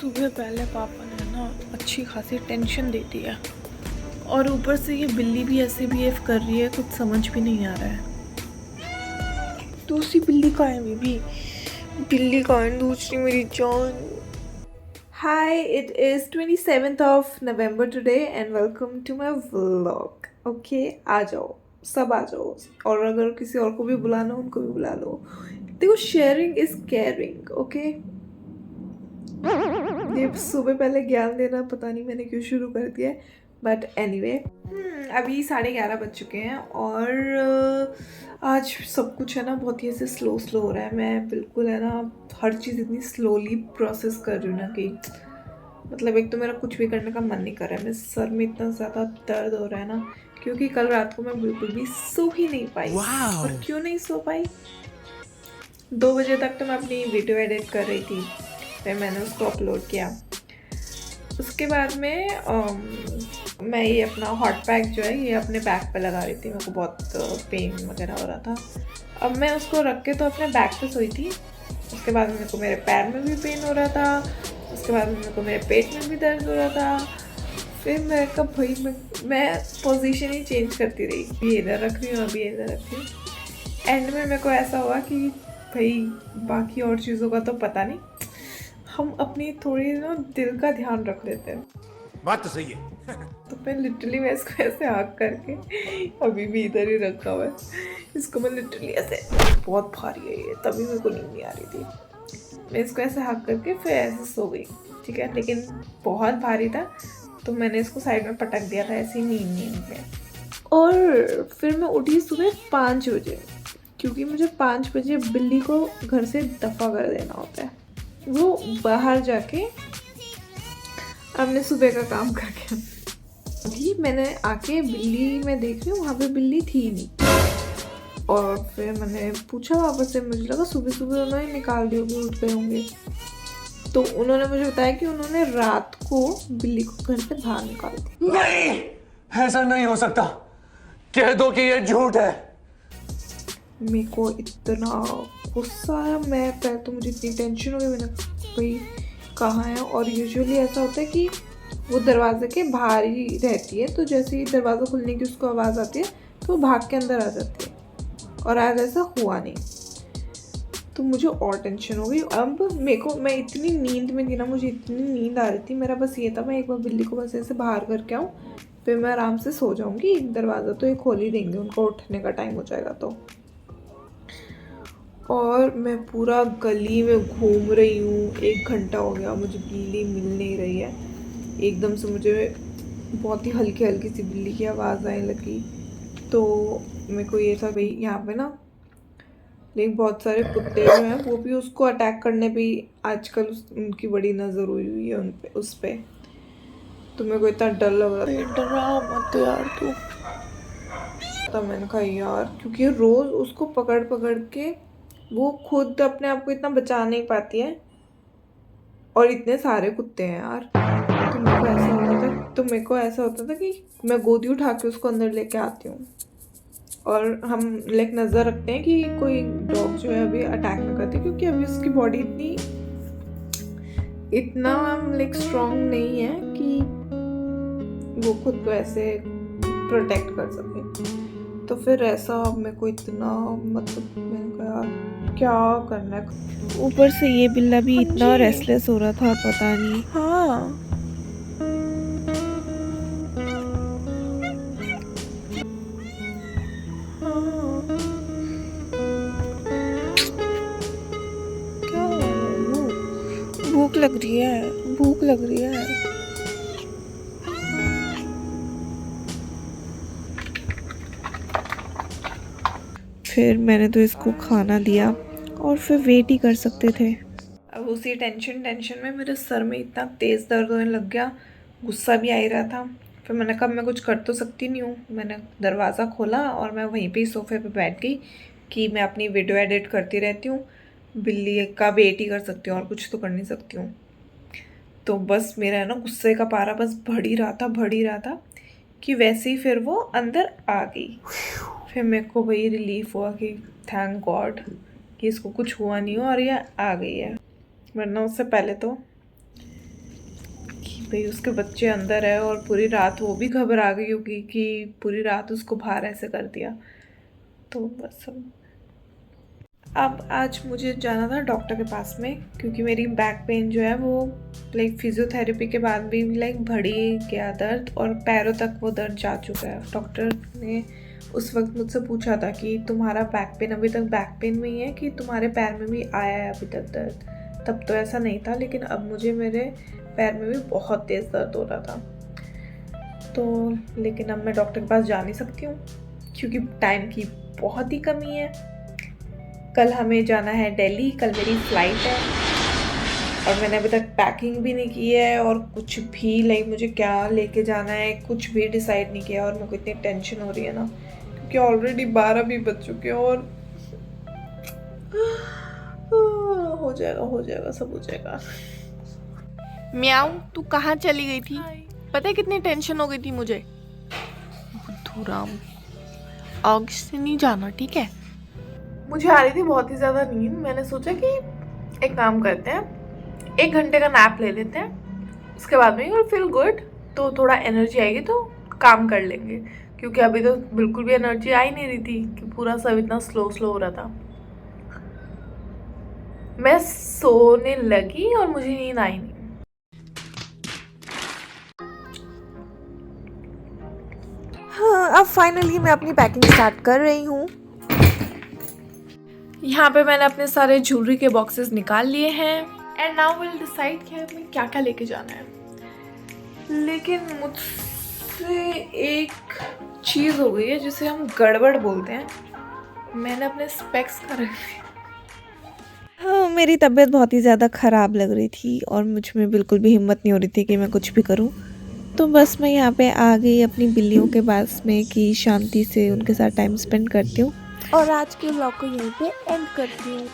सुबह पहले पापा ने ना अच्छी खासी टेंशन दे दी है और ऊपर से ये बिल्ली भी ऐसे बिहेव कर रही है, कुछ समझ भी नहीं आ रहा है। दूसरी बिल्ली कहाँ है बेबी? बिल्ली कहाँ है दूसरी मेरी जान? Hi, it is 27th of November today and welcome to my vlog. Okay, आ जाओ, सब आ जाओ, और अगर किसी और को भी बुलाना हो उनको भी बुला लो। देखो, शेयरिंग इज केयरिंग। ओके, ये सुबह पहले ज्ञान देना पता नहीं मैंने क्यों शुरू कर दिया है, बट एनीवे अभी 11:30 बज चुके हैं और आज सब कुछ है ना बहुत ही ऐसे स्लो स्लो हो रहा है। मैं बिल्कुल है ना हर चीज़ इतनी स्लोली प्रोसेस कर रही हूँ ना कि मतलब एक तो मेरा कुछ भी करने का मन नहीं कर रहा है। मेरे सर में इतना ज़्यादा दर्द हो रहा है ना, क्योंकि कल रात को मैं बिल्कुल भी सो ही नहीं पाई। और क्यों नहीं सो पाई? 2 बजे तक तो मैं अपनी वीडियो एडिट कर रही थी, फिर मैंने उसको अपलोड किया। उसके बाद में मैं ये अपना हॉट पैक जो है ये अपने बैक पे लगा रही थी। मेरे को बहुत पेन वगैरह हो रहा था। अब मैं उसको रख के तो अपने बैक पे सोई थी। उसके बाद मेरे को मेरे पैर में भी पेन हो रहा था, उसके बाद मेरे को मेरे पेट में भी दर्द हो रहा था। फिर मैं कब भाई मैं पोजीशन ही चेंज करती रही, अभी इधर रख रही हूँ, अभी इधर रख रही हूँ। एंड में मेरे को ऐसा हुआ कि भाई बाकी और चीज़ों का तो पता नहीं, हम अपनी थोड़ी ना दिल का ध्यान रख लेते हैं। बात तो सही है। तो मैं इसको ऐसे हाथ करके, अभी भी इधर ही रखा हुआ है, इसको मैं लिटरली ऐसे, बहुत भारी है ये, तभी मेरे को नींद नहीं आ रही थी। मैं इसको ऐसे हाथ करके फिर ऐसे सो गई, ठीक है, लेकिन बहुत भारी था तो मैंने इसको साइड में पटक दिया था ऐसी नींद में। और फिर मैं उठी सुबह 5 बजे, क्योंकि मुझे 5 बजे बिल्ली को घर से दफ़ा कर देना होता है। वो बाहर जाके अपने सुबह का काम करके, अभी मैंने आके बिल्ली में देख रही हूँ, वहाँ पे बिल्ली थी नहीं। और फिर मैंने पूछा वापस से, मुझे लगा सुबह सुबह उन्होंने निकाल दी होगी, उठ गए होंगे। तो उन्होंने मुझे बताया कि उन्होंने रात को बिल्ली को घर से बाहर निकाल दिया। नहीं, ऐसा नहीं हो सकता। कह दो कि ये झूठ है। मेरे को इतना गुस्सा आया, मैं पहले तो मुझे इतनी टेंशन हो गई, मैंने भाई कहाँ है। और यूजुअली ऐसा होता है कि वो दरवाजे के बाहर ही रहती है, तो जैसे ही दरवाज़ा खुलने की उसको आवाज़ आती है तो वो भाग के अंदर आ जाती है, और आज ऐसा हुआ नहीं। तो मुझे और टेंशन हो गई। अब मैं इतनी नींद में थी ना, मुझे इतनी नींद आ रही थी, मेरा बस ये था मैं एक बार बिल्ली को बस ऐसे बाहर करके आऊँ, फिर मैं आराम से सो जाऊँगी। दरवाज़ा तो ये खोल ही देंगे, उनको उठने का टाइम हो जाएगा तो। और मैं पूरा गली में घूम रही हूँ, 1 घंटा हो गया, मुझे बिल्ली मिल नहीं रही है। एकदम से मुझे बहुत ही हल्की हल्की सी बिल्ली की आवाज़ आने लगी, तो मेरे को ये था भाई यहाँ पे ना, लेकिन बहुत सारे कुत्ते जो हैं वो भी उसको अटैक करने पे आजकल उनकी बड़ी नज़र हुई है उन पे, उस पे। तो मेरे को इतना डर लग रहा था, डरा मत यार तू। तब मैंने कहा यार, क्योंकि रोज़ उसको पकड़ पकड़ के वो खुद अपने आप को इतना बचा नहीं पाती है, और इतने सारे कुत्ते हैं यार। तो मेरे को ऐसा होता था कि मैं गोदी उठा के उसको अंदर लेके आती हूँ, और हम लाइक नज़र रखते हैं कि कोई डॉग जो है अभी अटैक ना करते, क्योंकि अभी उसकी बॉडी इतना लाइक स्ट्रॉन्ग नहीं है कि वो खुद को ऐसे प्रोटेक्ट कर सके। तो फिर ऐसा मेरे को इतना, मतलब मैंने कहा यार क्या करना है। ऊपर से ये बिल्ला भी इतना रेस्टलेस हो रहा था, पता नहीं। हाँ, क्या भूख लग रही है, भूख लग रही है। फिर मैंने तो इसको खाना दिया और फिर वेट ही कर सकते थे। अब उसी टेंशन में मेरे सर में इतना तेज़ दर्द होने लग गया, गुस्सा भी आ ही रहा था। फिर मैंने कहा मैं कुछ कर तो सकती नहीं हूँ। मैंने दरवाज़ा खोला और मैं वहीं पे ही सोफे पे बैठ गई कि मैं अपनी वीडियो एडिट करती रहती हूँ, बिल्ली का वेट ही कर सकती हूँ और कुछ तो कर नहीं सकती हूँ। तो बस मेरा है ना गुस्से का पारा बस बढ़ ही रहा था कि वैसे ही फिर वो अंदर आ गई। फिर मेरे को वही रिलीफ हुआ कि थैंक गॉड कि इसको कुछ हुआ नहीं हो और ये आ गई है, वरना उससे पहले तो भाई उसके बच्चे अंदर है और पूरी रात वो भी घबरा गई होगी कि पूरी रात उसको बाहर ऐसे कर दिया। तो बस अब आज मुझे जाना था डॉक्टर के पास में, क्योंकि मेरी बैक पेन जो है वो लाइक फिजियोथेरेपी के बाद भी लाइक बढ़ी गया दर्द और पैरों तक वो दर्द जा चुका है। डॉक्टर ने उस वक्त मुझसे पूछा था कि तुम्हारा बैक पेन अभी तक बैक पेन में ही है कि तुम्हारे पैर में भी आया है अभी तक दर्द। तब तो ऐसा नहीं था, लेकिन अब मुझे मेरे पैर में भी बहुत तेज़ दर्द हो रहा था। तो लेकिन अब मैं डॉक्टर के पास जा नहीं सकती हूँ क्योंकि टाइम की बहुत ही कमी है। कल हमें जाना है दिल्ली, कल मेरी फ़्लाइट है और मैंने अभी तक पैकिंग भी नहीं की है और कुछ भी लाइक मुझे क्या लेके जाना है कुछ भी डिसाइड नहीं किया। और मेरे को इतनी टेंशन हो रही है ना, क्योंकि ऑलरेडी 12 भी बज चुके हैं और हो जाएगा सब हो जाएगा। म्याऊ, तू कहाँ चली गई थी? पता है कितनी टेंशन हो गई थी मुझे। बुद्धूराम, आग से नहीं जाना, ठीक है? मुझे आ रही थी बहुत ही ज़्यादा नींद। मैंने सोचा कि एक काम करते हैं, 1 घंटे का नैप ले लेते हैं, उसके बाद में यू फील गुड, तो थोड़ा एनर्जी आएगी तो काम कर लेंगे। क्योंकि अभी तो बिल्कुल भी एनर्जी आ ही नहीं रही थी कि पूरा सब इतना स्लो हो रहा था। मैं सोने लगी और मुझे नींद आई नहीं। हाँ, अब फाइनली मैं अपनी पैकिंग स्टार्ट कर रही हूँ। यहाँ पे मैंने अपने सारे ज्वेलरी के बॉक्सेस निकाल लिए हैं एंड नाउ विल डिसाइड कि हमें क्या क्या लेके जाना है। लेकिन मुझसे एक चीज़ हो गई है जिसे हम गड़बड़ बोलते हैं। मैंने अपने स्पेक्स कर रखे। हाँ, मेरी तबीयत बहुत ही ज़्यादा ख़राब लग रही थी और मुझ में बिल्कुल भी हिम्मत नहीं हो रही थी कि मैं कुछ भी करूँ। तो बस मैं यहाँ पे आ गई अपनी बिल्लियों के पास में कि शांति से उनके साथ टाइम स्पेंड करती हूँ और आज के व्लॉग को यहीं पे एंड करती हूँ।